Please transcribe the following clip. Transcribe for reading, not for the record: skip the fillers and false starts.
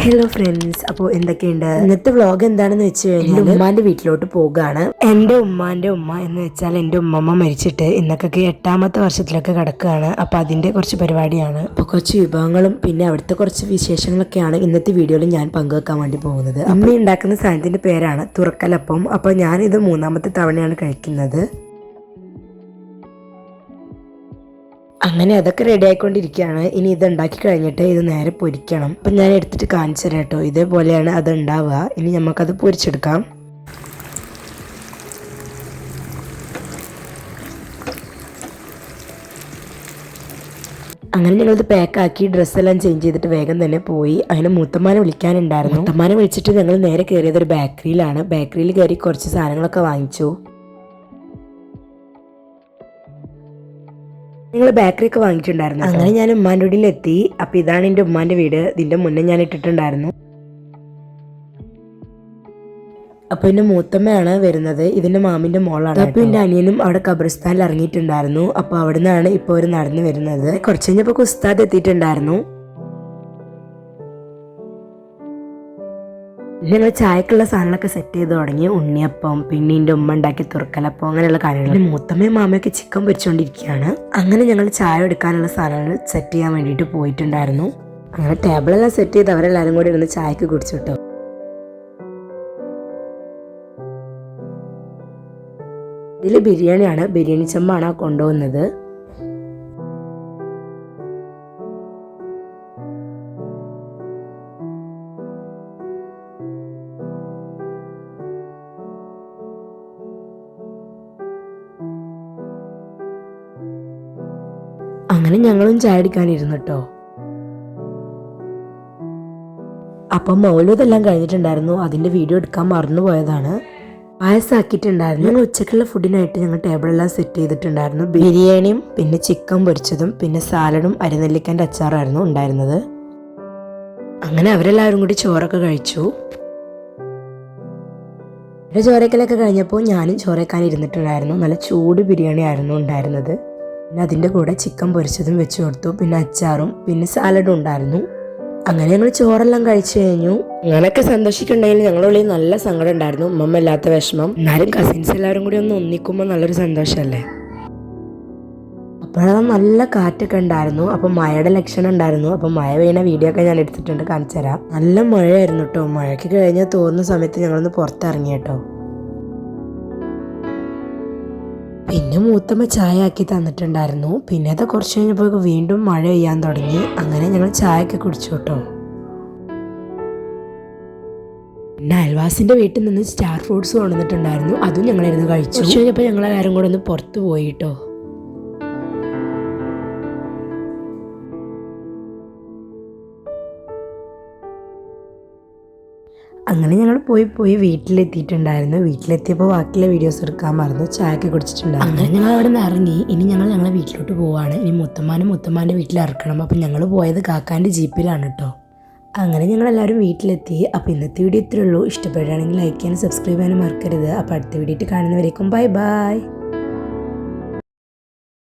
Hello friends, അപ്പോൾ എന്തൊക്കെയുണ്ട്? ഇന്നത്തെ വ്ളോഗ് എന്താണെന്ന് വെച്ച് കഴിഞ്ഞാൽ ഉമ്മാന്റെ വീട്ടിലോട്ട് പോകുകയാണ്. എൻ്റെ ഉമ്മാന്റെ ഉമ്മ എന്ന് വെച്ചാൽ എൻ്റെ ഉമ്മമ്മ മരിച്ചിട്ട് ഇന്നൊക്കെ 8ാമത്തെ വർഷത്തിലൊക്കെ കിടക്കുകയാണ്. അപ്പോൾ അതിൻ്റെ കുറച്ച് പരിപാടിയാണ്. അപ്പോൾ കുറച്ച് വിഭവങ്ങളും പിന്നെ അവിടുത്തെ കുറച്ച് വിശേഷങ്ങളൊക്കെയാണ് ഇന്നത്തെ വീഡിയോയിൽ ഞാൻ പങ്കുവെക്കാൻ വേണ്ടി പോകുന്നത്. അമ്മ ഉണ്ടാക്കുന്ന സാധനത്തിൻ്റെ പേരാണ് തുറക്കലപ്പം. അപ്പോൾ ഞാനിത് 3ാമത്തെ തവണയാണ് കഴിക്കുന്നത്. അങ്ങനെ അതൊക്കെ റെഡി ആയിക്കൊണ്ടിരിക്കുകയാണ്. ഇനി ഇത് ഉണ്ടാക്കി കഴിഞ്ഞിട്ട് ഇത് നേരെ പൊരിക്കണം. അപ്പം ഞാൻ എടുത്തിട്ട് കാണിച്ചു തരാം കേട്ടോ. ഇതേപോലെയാണ് അത് ഉണ്ടാവുക. ഇനി നമുക്കത് പൊരിച്ചെടുക്കാം. അങ്ങനെ ഞങ്ങളിത് പാക്കാക്കി ഡ്രസ്സെല്ലാം ചേഞ്ച് ചെയ്തിട്ട് വേഗം തന്നെ പോയി. അതിന് മൂത്തമ്മാനെ വിളിക്കാനുണ്ടായിരുന്നു. മൂത്തമ്മാനെ വിളിച്ചിട്ട് ഞങ്ങൾ നേരെ കയറിയത് ഒരു ബേക്കറിയിലാണ്. ബേക്കറിയിൽ കയറി കുറച്ച് സാധനങ്ങളൊക്കെ വാങ്ങിച്ചു. നിങ്ങൾ ബേക്കറി ഒക്കെ വാങ്ങിയിട്ടുണ്ടായിരുന്നു. അങ്ങനെ ഞാൻ ഉമ്മാൻ്റെ വീട്ടിലെത്തി. അപ്പം ഇതാണ് എൻ്റെ ഉമ്മാൻ്റെ വീട്. ഇതിൻ്റെ മുന്നേ ഞാൻ ഇട്ടിട്ടുണ്ടായിരുന്നു. അപ്പോൾ എൻ്റെ മൂത്തമ്മയാണ് വരുന്നത്. ഇതിൻ്റെ മാമിൻ്റെ മോളാണ്. അപ്പോൾ എൻ്റെ അനിയനും അവിടെ ഖബർസ്ഥാനിൽ ഇറങ്ങിയിട്ടുണ്ടായിരുന്നു. അപ്പോൾ അവിടെ നിന്നാണ് ഇപ്പോൾ അവർ നടന്നു വരുന്നത്. കുറച്ച് കഴിഞ്ഞപ്പോൾ ഉസ്താദ് എത്തിയിട്ടുണ്ടായിരുന്നു. ഞങ്ങൾ ചായക്കുള്ള സാധനങ്ങളൊക്കെ സെറ്റ് ചെയ്ത് തുടങ്ങി. ഉണ്ണിയപ്പം, പിന്നെ എൻ്റെ ഉമ്മ ഉണ്ടാക്കി തുറക്കലപ്പം, അങ്ങനെയുള്ള കാര്യങ്ങൾ. മൂത്തമ്മയും മാമയൊക്കെ ചിക്കൻ പൊരിച്ചുകൊണ്ടിരിക്കുകയാണ്. അങ്ങനെ ഞങ്ങൾ ചായ എടുക്കാനുള്ള സാധനങ്ങൾ സെറ്റ് ചെയ്യാൻ വേണ്ടിയിട്ട് പോയിട്ടുണ്ടായിരുന്നു. അങ്ങനെ ടേബിളെല്ലാം സെറ്റ് ചെയ്ത് അവരെല്ലാവരും കൂടി ഇരുന്ന് ചായക്ക് കുടിച്ചു കേട്ടോ. ഇതിൽ ബിരിയാണിയാണ്. ബിരിയാണി ചെമ്പാണ് കൊണ്ടുപോകുന്നത്. അങ്ങനെ ഞങ്ങളും ചായ അടിക്കാനിരുന്നു കേട്ടോ. അപ്പം മൗലൂദെല്ലാം കഴിഞ്ഞിട്ടുണ്ടായിരുന്നു. അതിൻ്റെ വീഡിയോ എടുക്കാൻ മറന്നുപോയതാണ്. പായസമാക്കിയിട്ടുണ്ടായിരുന്നു. ഞങ്ങൾ ഉച്ചക്കുള്ള ഫുഡിനായിട്ട് ഞങ്ങൾ ടേബിളെല്ലാം സെറ്റ് ചെയ്തിട്ടുണ്ടായിരുന്നു. ബിരിയാണിയും പിന്നെ ചിക്കൻ പൊരിച്ചതും പിന്നെ സാലഡും അരിനെല്ലിക്കൻ്റെ അച്ചാറായിരുന്നു ഉണ്ടായിരുന്നത്. അങ്ങനെ അവരെല്ലാവരും കൂടി ചോറൊക്കെ കഴിച്ചു. ചോറയ്ക്കലൊക്കെ കഴിഞ്ഞപ്പോൾ ഞാനും ചോറയ്ക്കാൻ ഇരുന്നിട്ടുണ്ടായിരുന്നു. നല്ല ചൂട് ബിരിയാണി ആയിരുന്നു ഉണ്ടായിരുന്നത്. പിന്നെ അതിൻ്റെ കൂടെ ചിക്കൻ പൊരിച്ചതും വെച്ച് കൊടുത്തു. പിന്നെ അച്ചാറും പിന്നെ സാലഡും ഉണ്ടായിരുന്നു. അങ്ങനെ ഞങ്ങൾ ചോറെല്ലാം കഴിച്ചു കഴിഞ്ഞു. അങ്ങനെയൊക്കെ സന്തോഷിക്കുന്നുണ്ടെങ്കിൽ ഞങ്ങളുള്ളിൽ നല്ല സങ്കടം ഉണ്ടായിരുന്നു. ഉമ്മ ഇല്ലാത്ത വിഷമം. എന്നാലും കസിൻസ് എല്ലാവരും കൂടി ഒന്ന് ഒന്നിക്കുമ്പോൾ നല്ലൊരു സന്തോഷമല്ലേ. അപ്പോഴാണ് നല്ല കാറ്റൊക്കെ ഉണ്ടായിരുന്നു. അപ്പം മഴയുടെ ലക്ഷണം ഉണ്ടായിരുന്നു. അപ്പം മഴ പെയ്യുന്ന വീഡിയോ ഒക്കെ ഞാൻ എടുത്തിട്ടുണ്ട്, കാണിച്ചു തരാം. നല്ല മഴയായിരുന്നു കേട്ടോ. മഴയ്ക്ക് കഴിഞ്ഞാൽ തോന്നുന്ന സമയത്ത് ഞങ്ങളൊന്ന് പുറത്തിറങ്ങി കേട്ടോ. പിന്നെ മൂത്തമ്മ ചായ ആക്കി തന്നിട്ടുണ്ടായിരുന്നു. പിന്നെ അത് കുറച്ച് കഴിഞ്ഞപ്പോൾ വീണ്ടും മഴ പെയ്യാൻ തുടങ്ങി. അങ്ങനെ ഞങ്ങൾ ചായയൊക്കെ കുടിച്ചു കേട്ടോ. പിന്നെ അയൽവാസിൻ്റെ വീട്ടിൽ നിന്ന് സ്റ്റാർ ഫ്രൂട്ട്സ് കൊണ്ടുവന്നിട്ടുണ്ടായിരുന്നു. അതും ഞങ്ങളിരുന്ന് കഴിച്ചു. കുറച്ച് കഴിഞ്ഞപ്പോൾ ഞങ്ങളെല്ലാവരും കൂടെ ഒന്ന് പുറത്ത് പോയി കേട്ടോ. അങ്ങനെ ഞങ്ങൾ പോയി വീട്ടിലെത്തിയിട്ടുണ്ടായിരുന്നു. വീട്ടിലെത്തിയപ്പോൾ ബാക്കിയുള്ള വീഡിയോസ് എടുക്കാൻ മറന്നു. ചായയൊക്കെ കുടിച്ചിട്ടുണ്ടായിരുന്നു. അങ്ങനെ ഞങ്ങൾ അവിടെ നിന്ന് ഇറങ്ങി. ഇനി ഞങ്ങളെ വീട്ടിലോട്ട് പോവാണ്. ഇനി മുത്തമ്മാൻ്റെ വീട്ടിൽ ഇറക്കണം. അപ്പം ഞങ്ങൾ പോയത് കാക്കാൻ്റെ ജീപ്പിലാണ് കേട്ടോ. അങ്ങനെ ഞങ്ങളെല്ലാവരും വീട്ടിലെത്തി. അപ്പോൾ ഇന്നത്തെ വീഡിയോ ഇത്രയേ ഉള്ളൂ. ഇഷ്ടപ്പെടുകയാണെങ്കിൽ ലൈക്ക് ചെയ്യാനും സബ്സ്ക്രൈബ് ചെയ്യാനും മറക്കരുത്. അപ്പോൾ അടുത്ത വീഡിയോ കാണുന്നവരേക്കും ബൈ ബൈ.